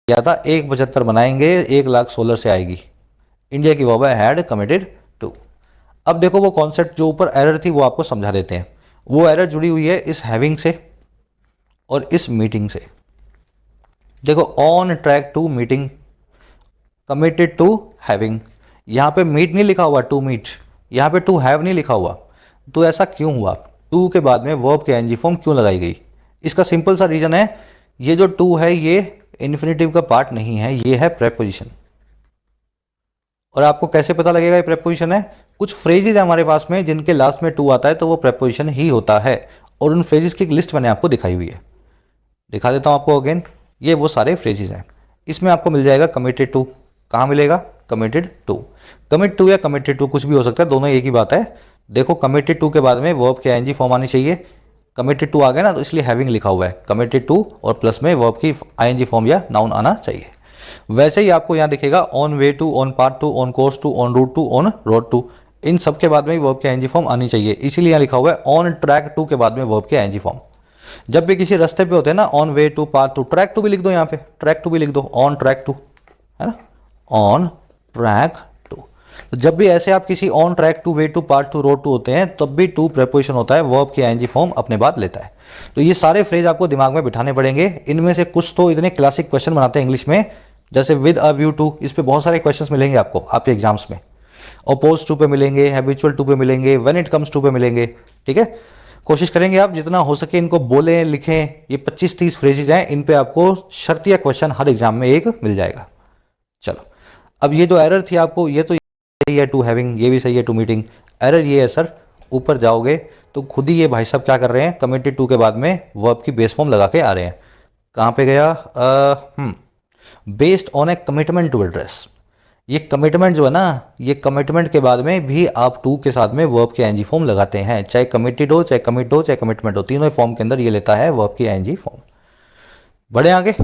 किया था, 1,75 बनाएंगे 1,00,000 सोलर से आएगी। इंडिया की वॉव हैड कमिटेड टू। अब देखो वो कॉन्सेप्ट जो ऊपर एरर थी वो आपको समझा देते हैं। वो एरर जुड़ी हुई है इस हैविंग से और इस मीटिंग से। देखो on track to meeting, committed to having, यहाँ पे मीट नहीं लिखा हुआ, टू मीट, यहाँ पे टू हैव नहीं लिखा हुआ। तो ऐसा क्यों हुआ? टू के बाद में वर्ब के एनजी फॉर्म क्यों लगाई गई? इसका सिंपल सा रीजन है, ये जो टू है ये इन्फिनेटिव का पार्ट नहीं है, ये है प्रेपोजिशन। और आपको कैसे पता लगेगा ये प्रेपोजिशन है? कुछ फ्रेजेज है हमारे पास में जिनके लास्ट में टू आता है तो वो प्रेपोजिशन ही होता है, और उन फ्रेजेस की एक लिस्ट मैंने आपको दिखाई हुई है, दिखा देता हूँ आपको अगेन। ये वो सारे फ्रेजेस हैं। इसमें आपको मिल जाएगा कमिटेड टू। कहाँ मिलेगा? Committed to. कमिट टू या कमिटेड टू कुछ भी हो सकता है, दोनों एक ही बात है। देखो कमिटेड टू के बाद में वर्ब के आईएनजी फॉर्म आनी चाहिए। कमिटेड टू आ गया ना, तो इसलिए हैविंग लिखा हुआ है। कमिटेड टू और प्लस में वर्ब की आईएनजी फॉर्म या नाउन आना चाहिए। वैसे ही आपको यहाँ दिखेगा on way to, on part to, on course to, on route to, on road to, इन सब के बाद में वर्ब के आईएनजी फॉर्म आनी चाहिए। इसीलिए यहाँ लिखा हुआ है ऑन ट्रैक टू के बाद में वर्ब के आईएनजी फॉर्म। जब भी किसी रास्ते पे होते हैं ना, on way to, part to, track to भी लिख दो, यहाँ पे ट्रैक टू भी लिख दो, ऑन ट्रैक टू, है ना, ऑन ट्रैक टू। तो जब भी ऐसे आप किसी on track to, way to, part to, road to होते हैं, तब भी टू प्रेपोजिशन होता है, वर्ब की आईएनजी फॉर्म अपने बाद लेता है। तो ये सारे फ्रेज आपको दिमाग में बिठाने पड़ेंगे। इनमें से कुछ तो इतने क्लासिक क्वेश्चन बनाते हैं इंग्लिश में, जैसे विद अ व्यू टू, इस पे बहुत सारे क्वेश्चंस मिलेंगे आपको आपके एग्जाम्स में। अपोज टू पे मिलेंगे, हैबिचुअल टू पे मिलेंगे, व्हेन इट कम्स टू पे मिलेंगे। ठीक है, कोशिश करेंगे आप जितना हो सके इनको बोलें, लिखें। ये 25-30 फ्रेजेज हैं, इन पे आपको शर्तिया क्वेश्चन हर एग्जाम में एक मिल जाएगा। चलो, अब ये जो एरर थी आपको, ये तो सही है टू हैविंग, ये भी सही है टू मीटिंग। एरर ये है सर, ऊपर जाओगे तो खुद ही ये भाई साहब क्या कर रहे हैं, कमिटेड टू के बाद में वर्ब की बेस फॉर्म लगा के आ रहे हैं। कहाँ पे गया? Based on a commitment to address. ये कमिटमेंट जो है ना, ये कमिटमेंट के बाद में भी आप टू के साथ में वर्ब के आईएनजी फॉर्म लगाते हैं, चाहे कमिटेड हो, चाहे कमिट हो, चाहे कमिटमेंट हो, तीनों फॉर्म के अंदर ये लेता है वर्ब की आईएनजी फॉर्म। बढ़े आगे।